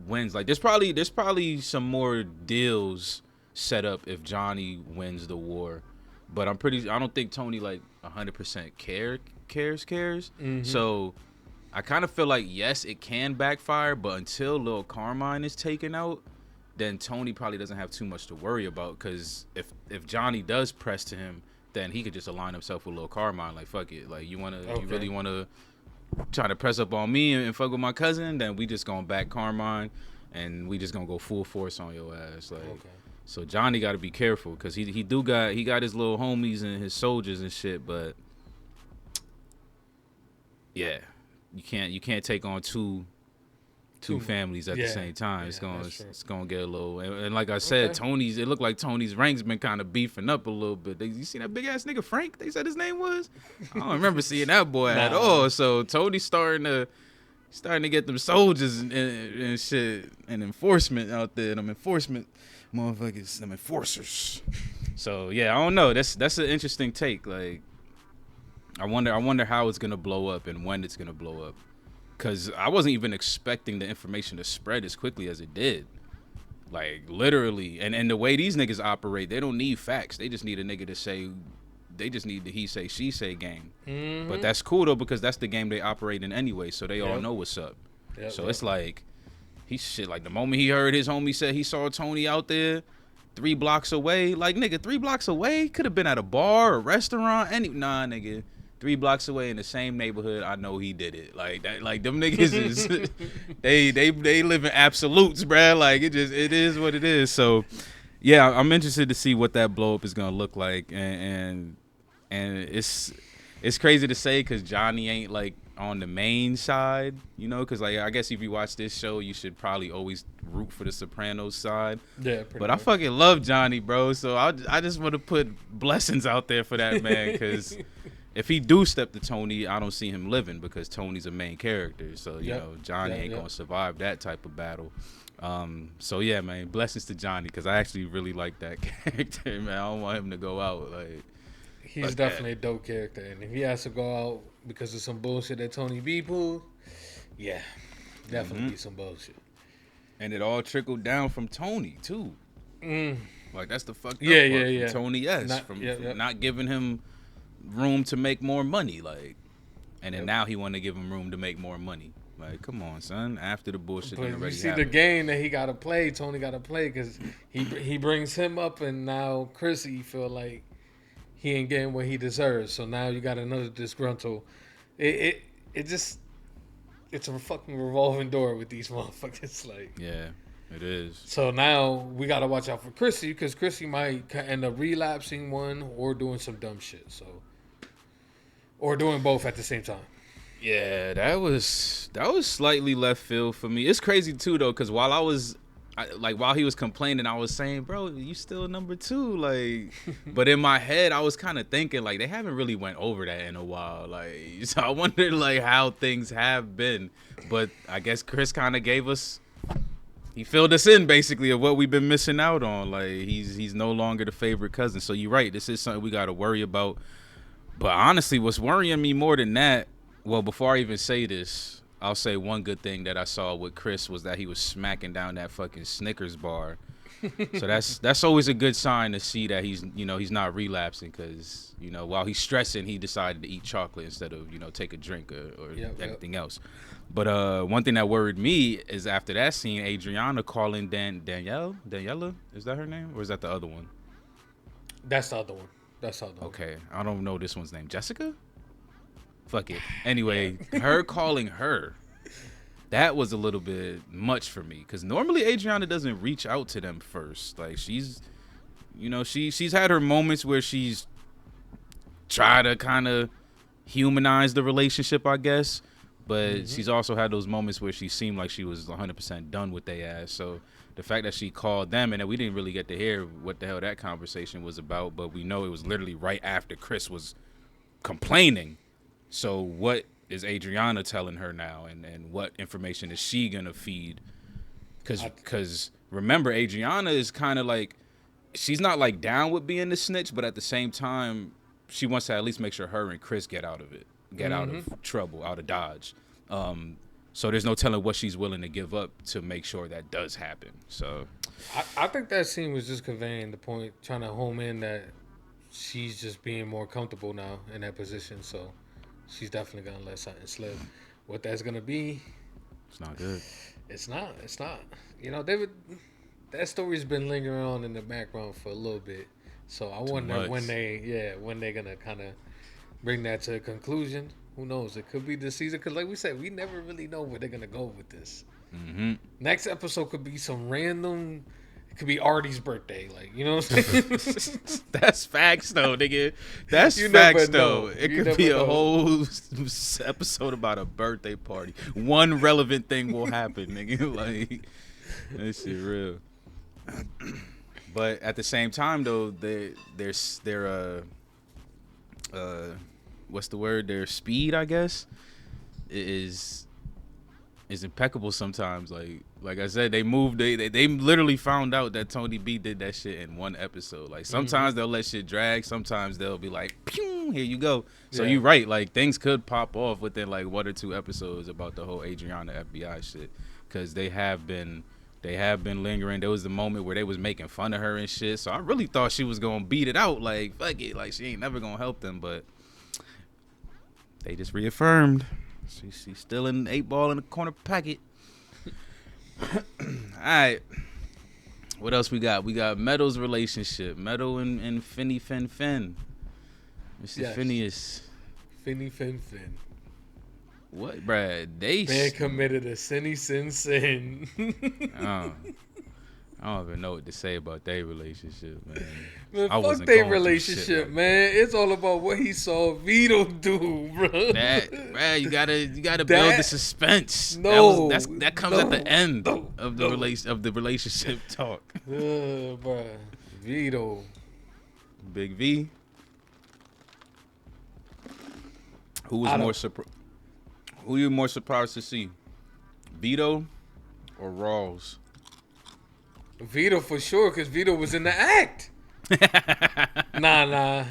wins. Like, there's probably some more deals set up if Johnny wins the war, but I don't think Tony like 100% cares. Mm-hmm. So I kind of feel like, yes, it can backfire, but until Lil Carmine is taken out, then Tony probably doesn't have too much to worry about, because if Johnny does press to him, then he could just align himself with Lil Carmine. Like, fuck it, like, you really want to try to press up on me and fuck with my cousin, then we just gonna back Carmine and we just gonna go full force on your ass. Like, so Johnny got to be careful, because he got his little homies and his soldiers and shit, but yeah, you can't take on two two families at the same time. Yeah, It's gonna get a little. And like I said, it looked like Tony's ranks been kind of beefing up a little bit. You see that big ass nigga Frank? They said his name was. I don't remember seeing that boy at all. So Tony's starting to get them soldiers and shit and enforcement out there. Them enforcement motherfuckers, them enforcers. So yeah, I don't know. That's an interesting take. Like, I wonder how it's gonna blow up and when it's gonna blow up. Cause I wasn't even expecting the information to spread as quickly as it did. Like literally, and the way these niggas operate, they don't need facts. They just need a nigga to say. They just need the he say she say game. Mm-hmm. But that's cool though, because that's the game they operate in anyway. So they all know what's up. So it's like like the moment he heard his homie said he saw Tony out there 3 blocks away, like nigga, 3 blocks away could have been at a bar, a restaurant, nah nigga. 3 blocks away in the same neighborhood, I know he did it. Like that, like them niggas is they live in absolutes, bruh. Like it is what it is. So yeah, I'm interested to see what that blow up is gonna look like, and it's crazy to say because Johnny ain't like on the main side, you know, because like I guess if you watch this show, you should probably always root for the Sopranos side. Yeah, but I fucking love Johnny, bro. So I just want to put blessings out there for that man because. If he do step to Tony, I don't see him living because Tony's a main character. So, you know, Johnny ain't going to survive that type of battle. So, yeah, man, blessings to Johnny because I actually really like that character, man. I don't want him to go out. He's definitely a dope character. And if he has to go out because of some bullshit that Tony B pulled, yeah, definitely be some bullshit. And it all trickled down from Tony, too. Like, that's the fucked up part from Tony S. From not giving him room to make more money, like, and then now he want to give him room to make more money. Like, come on, son. After the bullshit but already you see happened. the game that he got to play, Tony got to play because he brings him up, and now Chrissy feel like he ain't getting what he deserves. So now you got another disgruntled. It's a fucking revolving door with these motherfuckers. Like, yeah, it is. So now we got to watch out for Chrissy because Chrissy might end up relapsing one or doing some dumb shit. So. Or doing both at the same time. Yeah, that was slightly left field for me. It's crazy too though, because while he was complaining, I was saying, bro, you still number 2, like. But in my head, I was kind of thinking like they haven't really went over that in a while, like. So I wondered like how things have been, but I guess Chris kind of gave us. He filled us in basically of what we've been missing out on. Like he's no longer the favorite cousin. So you're right. This is something we got to worry about. But honestly, what's worrying me more than that, well, before I even say this, I'll say one good thing that I saw with Chris was that he was smacking down that fucking Snickers bar. So that's always a good sign to see that he's not relapsing because, you know, while he's stressing, he decided to eat chocolate instead of, you know, take a drink or anything else. But one thing that worried me is after that scene, Adriana calling Daniela, is that her name? Or is that the other one? That's the other one. Okay, I don't know this one's name. Jessica? Fuck it. Anyway, her calling her, that was a little bit much for me. Because normally Adriana doesn't reach out to them first. Like, she's had her moments where she's tried to kind of humanize the relationship, I guess. But she's also had those moments where she seemed like she was 100% done with their ass. So the fact that she called them, and then we didn't really get to hear what the hell that conversation was about, but we know it was literally right after Chris was complaining. So what is Adriana telling her now, and what information is she going to feed? Because remember, Adriana is kind of like, she's not like down with being the snitch, but at the same time, she wants to at least make sure her and Chris get out of it. Out of trouble, out of Dodge. So there's no telling what she's willing to give up to make sure that does happen. So I think that scene was just conveying the point, trying to home in that she's just being more comfortable now in that position. So she's definitely going to let something slip. What that's going to be, it's not good. It's not. You know, that story's been lingering on in the background for a little bit. So I wonder when they're going to kind of bring that to a conclusion. Who knows? It could be this season because, like we said, we never really know where they're gonna go with this. Next episode could be some random It could be Artie's birthday, like, you know what I'm saying? That's facts, though, nigga. That's You facts, never though. know. It You could be never a know. whole episode about a birthday party. One relevant thing will happen, nigga. Like, that shit real. But at the same time, though, their what's the word? Their speed, I guess, is impeccable sometimes. Like I said, they literally found out that Tony B did that shit in one episode. Like sometimes they'll let shit drag, sometimes they'll be like, pew, here you go. So you're right, like things could pop off within like 1 or 2 episodes about the whole Adriana FBI shit, because they have been lingering. There was the moment where they was making fun of her and shit, so I really thought she was gonna beat it out, like fuck it, like she ain't never gonna help them, but they just reaffirmed she's still in 8 ball in the corner pocket. Alright, what else we got? We got Meadow's relationship, Meadow and Finny Fin Fin. Mr. Phineas. Finny Fin Fin. What, Brad? Man committed a sin. I don't even know what to say about their relationship, man. Man, I fuck wasn't their going through relationship, shit like man. It's all about what he saw Vito do, bro. Brad, you gotta build the suspense. No, that comes at the end of the relationship talk. Bro, Vito, Big V. Who you more surprised to see, Vito or Rawls? Vito for sure, because Vito was in the act. Nah,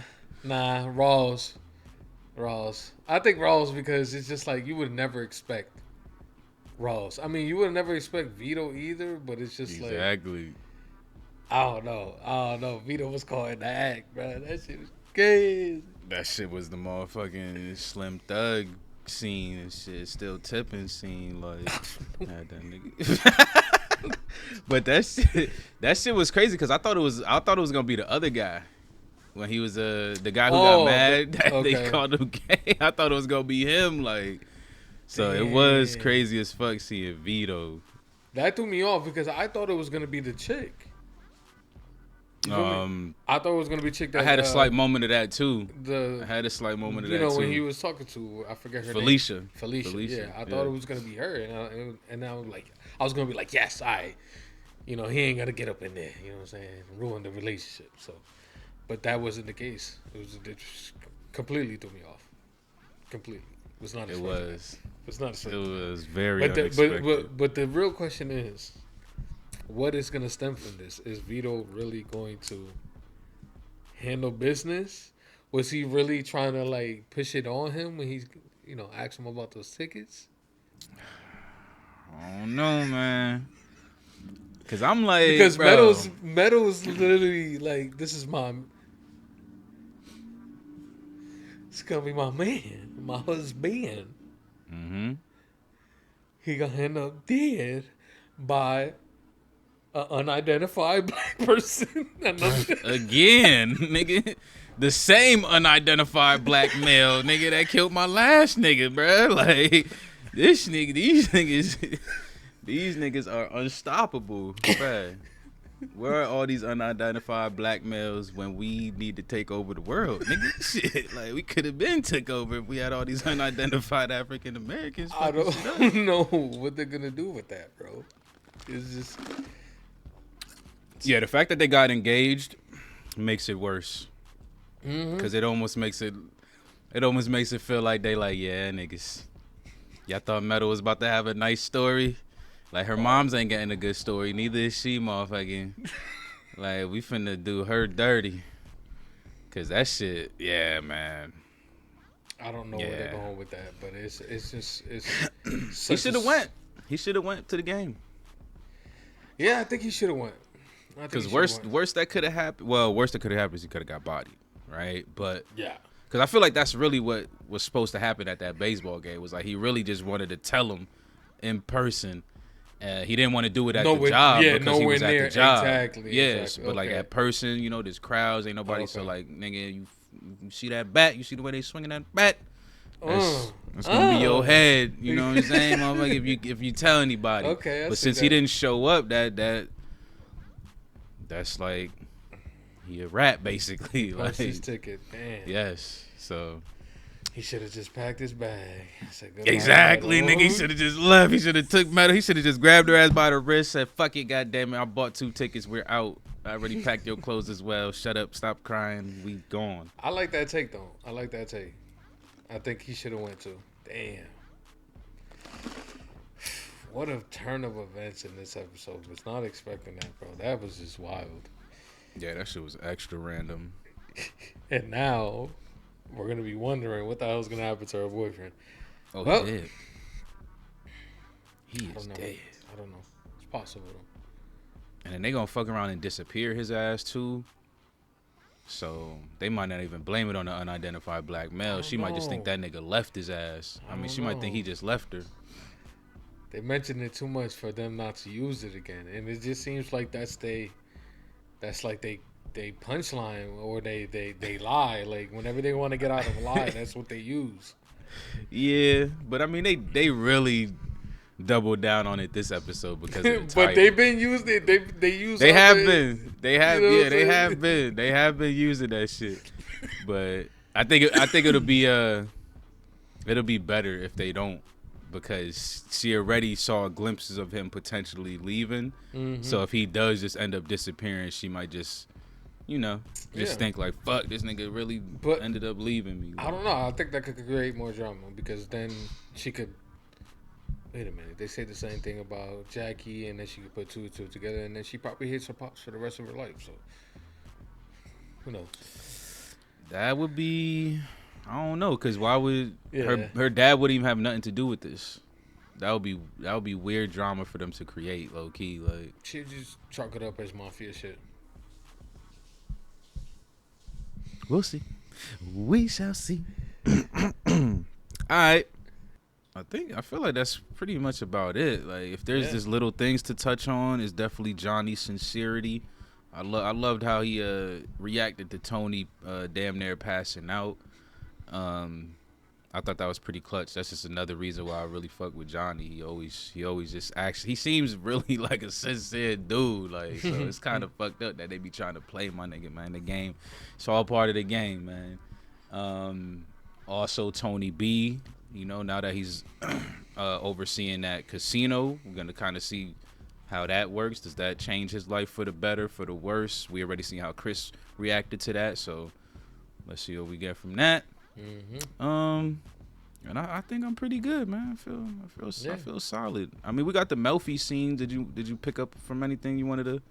Rawls. I think Rawls because it's just like you would never expect Rawls. I mean, you would never expect Vito either, but it's just like exactly. I don't know. Vito was caught in the act, bro. That shit was crazy. That shit was the motherfucking Slim Thug scene and shit, still tipping scene, like had that nigga. But that shit was crazy because I thought it was gonna be the other guy when he was the guy who got mad that they called him gay. I thought it was gonna be him, like. So it was crazy as fuck seeing Vito. That threw me off because I thought it was gonna be the chick. I thought it was gonna be chick. That, I had a slight moment of that too. I had a slight moment of that too. You know when he was talking to, I forget her Felicia. name. Felicia. Yeah, I thought it was gonna be her, and I was like, I was gonna be like, yes, he ain't gonna get up in there. You know what I'm saying? Ruin the relationship. So, but that wasn't the case. It just completely threw me off. Completely. It was not. It was. It's not. It was very unexpected. But the real question is, what is going to stem from this? Is Vito really going to handle business? Was he really trying to like push it on him when he's, asked him about those tickets? I don't know, man. Cause I'm like, because bro. Meadows literally like, it's gonna be my man, my husband. Mm-hmm. He gonna end up dead by an unidentified black person. Again, nigga. The same unidentified black male, nigga, that killed my last nigga, bro. Like, these niggas are unstoppable, bro. Where are all these unidentified black males when we need to take over the world, nigga? Shit, like, we could have been took over if we had all these unidentified African Americans. I don't know what they're gonna do with that, bro. It's just... Yeah, the fact that they got engaged makes it worse. Mm-hmm. Cause it almost makes it feel like they like, yeah, niggas. Y'all thought Meadow was about to have a nice story. Like, her moms ain't getting a good story. Neither is she, motherfucking. Like, we finna do her dirty. Cause that shit, yeah, man. I don't know where they're going with that, but it's just He should have went. He should have went to the game. Yeah, I think he should have went. Because worst that could have happened. Well, worst that could have happened is he could have got bodied, right? But yeah, because I feel like that's really what was supposed to happen at that baseball game. Was like he really just wanted to tell him in person. He didn't want to do it at the job because he was at the job. Exactly. Yes, but like at person, there's crowds, ain't nobody. So like, nigga, you see that bat? You see the way they swinging that bat? That's gonna be your head. You know what I'm saying, motherfucker? If you tell anybody. Okay. But since he didn't show up, that that's like he a rat basically. Punched Like his ticket. Damn. yes. So he should have just packed his bag. Said, exactly, nigga. He should have just left. He should have took Meadow. He should have just grabbed her ass by the wrist. Said, "Fuck it, goddamn it! I bought 2 tickets. We're out. I already packed your clothes as well. Shut up. Stop crying. We gone." I like that take though. I like that take. I think he should have went to. Damn. What a turn of events in this episode. Was not expecting that, bro. That was just wild. Yeah, that shit was extra random. And now we're gonna be wondering what the hell's gonna happen to her boyfriend. Oh, well, he did. He is dead. I don't know. It's possible. And then they gonna fuck around and disappear his ass too. So they might not even blame it on the unidentified black male. She might just think that nigga left his ass. I mean, she might think he just left her. They mentioned it too much for them not to use it again, and it just seems like that's like they punchline or they lie. Like whenever they want to get out of a lie, that's what they use. Yeah, but I mean they really doubled down on it this episode because of the title. But they've been using it. They use. They have been using that shit. But I think it'll be better if they don't, because she already saw glimpses of him potentially leaving. Mm-hmm. So if he does just end up disappearing, she might just think like, fuck, this nigga really ended up leaving me. I don't know. I think that could create more drama because then she could. Wait a minute. They say the same thing about Jackie, and then she could put 2 and 2 together, and then she probably hates her pops for the rest of her life. So who knows? That would be, I don't know, because why would Yeah. her dad wouldn't even have nothing to do with this? That would be weird drama for them to create, low key. Like She'd just chalk it up as mafia shit. we'll see. We shall see. All right. I feel like that's pretty much about it. Like if there's just little things to touch on, it's definitely Johnny's sincerity. I loved how he reacted to Tony damn near passing out. I thought that was pretty clutch. That's just another reason why I really fuck with Johnny. He always just actually, he seems really like a sincere dude. Like, so it's kind of fucked up that they be trying to play my nigga, man. The game, it's all part of the game, man. Also Tony B, now that he's overseeing that casino, we're gonna kind of see how that works. Does that change his life for the better, for the worse? We already seen how Chris reacted to that, so let's see what we get from that. Mm-hmm. And I think I'm pretty good, man. I feel solid. I mean, we got the Melfi scene. Did you pick up from anything you wanted to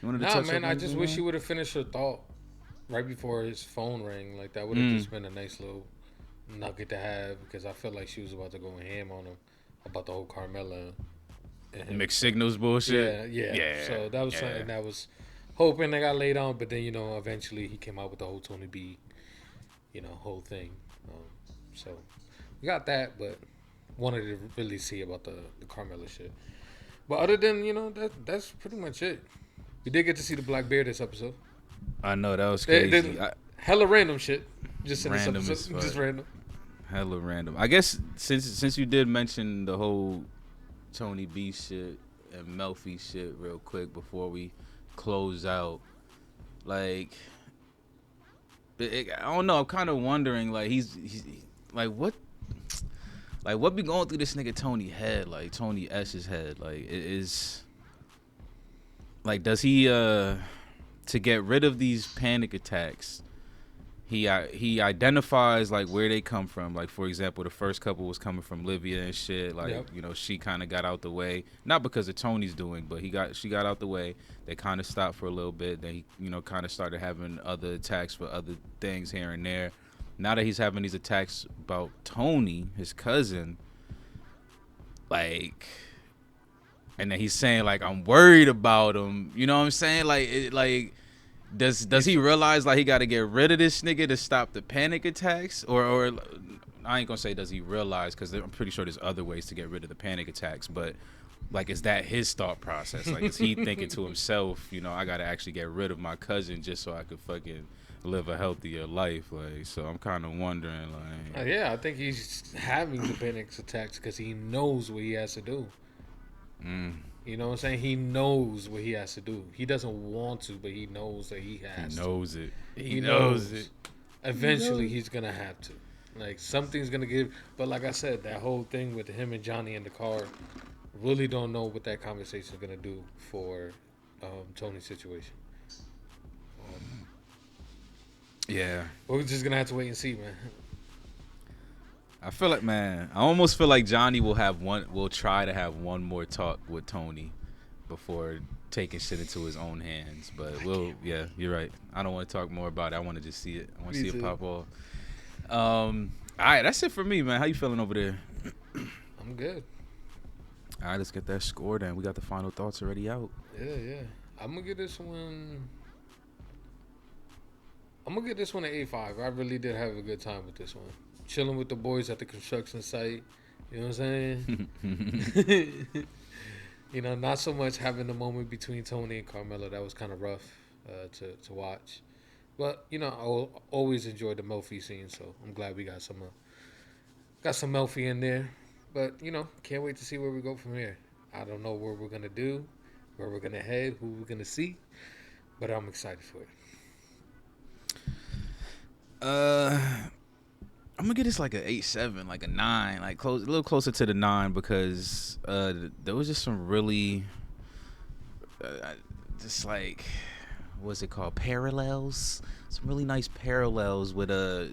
touch Nah, man. on? I just wish he would have finished her thought right before his phone rang. Like that would have just been a nice little nugget to have, because I felt like she was about to go ham on him about the whole Carmela and mixed signals bullshit. Yeah. So that was something that was hoping they got laid on, but then eventually he came out with the whole Tony B, whole thing. So we got that, but wanted to really see about the Carmela shit. But other than that's pretty much it. We did get to see the Black Bear this episode. I know, that was crazy. Hella random shit. Just in Random this as episode. fuck. Just random. Hella random. I guess since you did mention the whole Tony B shit and Melfi shit real quick before we close out, like, I don't know. I'm kind of wondering, like, he's like, what be going through this nigga Tony head, like Tony S's head, like, it is, like, does he to get rid of these panic attacks? He identifies like where they come from. Like, for example, the first couple was coming from Livia and shit. Like, she kind of got out the way, not because of Tony's doing, but she got out the way. They kind of stopped for a little bit. Then he, kind of started having other attacks for other things here and there. Now that he's having these attacks about Tony, his cousin, like, and then he's saying like, I'm worried about him. You know what I'm saying? Does he realize like he got to get rid of this nigga to stop the panic attacks, or I ain't gonna say does he realize, because I'm pretty sure there's other ways to get rid of the panic attacks, but like, is that his thought process? Like, is he thinking to himself, I got to actually get rid of my cousin just so I could fucking live a healthier life? Like, so I'm kind of wondering, like, yeah, I think he's having the panic attacks because he knows what he has to do. You know what I'm saying? He knows what he has to do. He doesn't want to, but he knows that he has to. He knows it. He knows it. Eventually, he's going to have to. Like, something's going to give. But like I said, that whole thing with him and Johnny in the car, really don't know what that conversation is going to do for Tony's situation. Yeah. We're just going to have to wait and see, man. I feel like, man, I almost feel like Johnny will try to have one more talk with Tony before taking shit into his own hands. But yeah, you're right. I don't want to talk more about it. I want to just see it. I want to see it pop off. All right, that's it for me, man. How you feeling over there? I'm good. All right, let's get that score then. We got the final thoughts already out. Yeah. I'm going to give this one... I'm going to give this one an 8.5. I really did have a good time with this one. Chilling with the boys at the construction site. You know what I'm saying? You know, not so much having the moment between Tony and Carmela. That was kind of rough to watch. But, you know, I always enjoy the Melfi scene, so I'm glad we got some Melfi in there. But, you know, can't wait to see where we go from here. I don't know what we're going to do, where we're going to head, who we're going to see, but I'm excited for it. I'm gonna get this like a 8.7, like a 9, like a little closer to the 9 because there was just some really, just like, what's it called? Parallels. Some really nice parallels with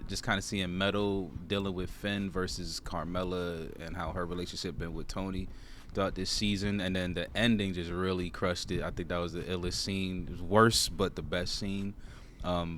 just kind of seeing Meadow dealing with Finn versus Carmela and how her relationship been with Tony throughout this season, and then the ending just really crushed it. I think that was the illest scene. It was worse, but the best scene.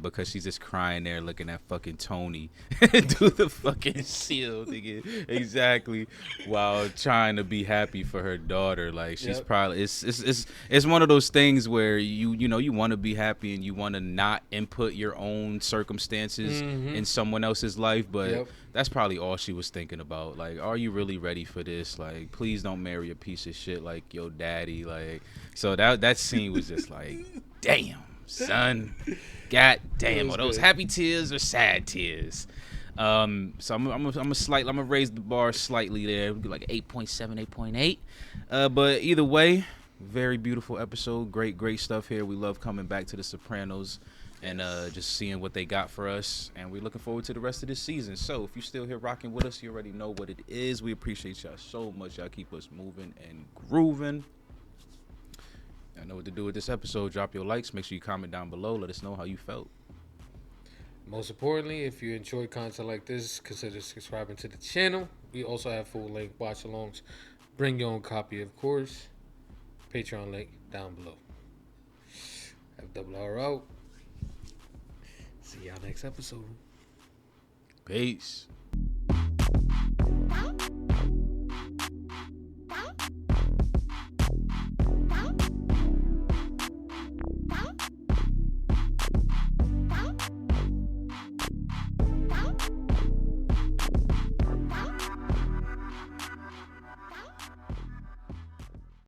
Because she's just crying there looking at fucking Tony do the fucking seal nigga. Exactly, while trying to be happy for her daughter. Like she's probably it's one of those things where you know you want to be happy and you want to not input your own circumstances in someone else's life, but that's probably all she was thinking about. Like, are you really ready for this? Like, please don't marry a piece of shit like your daddy. Like, so that scene was just like, damn, son. God damn, are those happy tears or sad tears? So I'm gonna raise the bar slightly there. We'll be like 8.7, 8.8. But either way, very beautiful episode. Great stuff here. We love coming back to the Sopranos and just seeing what they got for us. And we're looking forward to the rest of this season. So if you're still here rocking with us, you already know what it is. We appreciate y'all so much. Y'all keep us moving and grooving. I know what to do with this episode. Drop your likes. Make sure you comment down below. Let us know how you felt. Most importantly, if you enjoy content like this, consider subscribing to the channel. We also have full-length watch-alongs. Bring your own copy, of course. Patreon link down below. FRR out. See y'all next episode. Peace.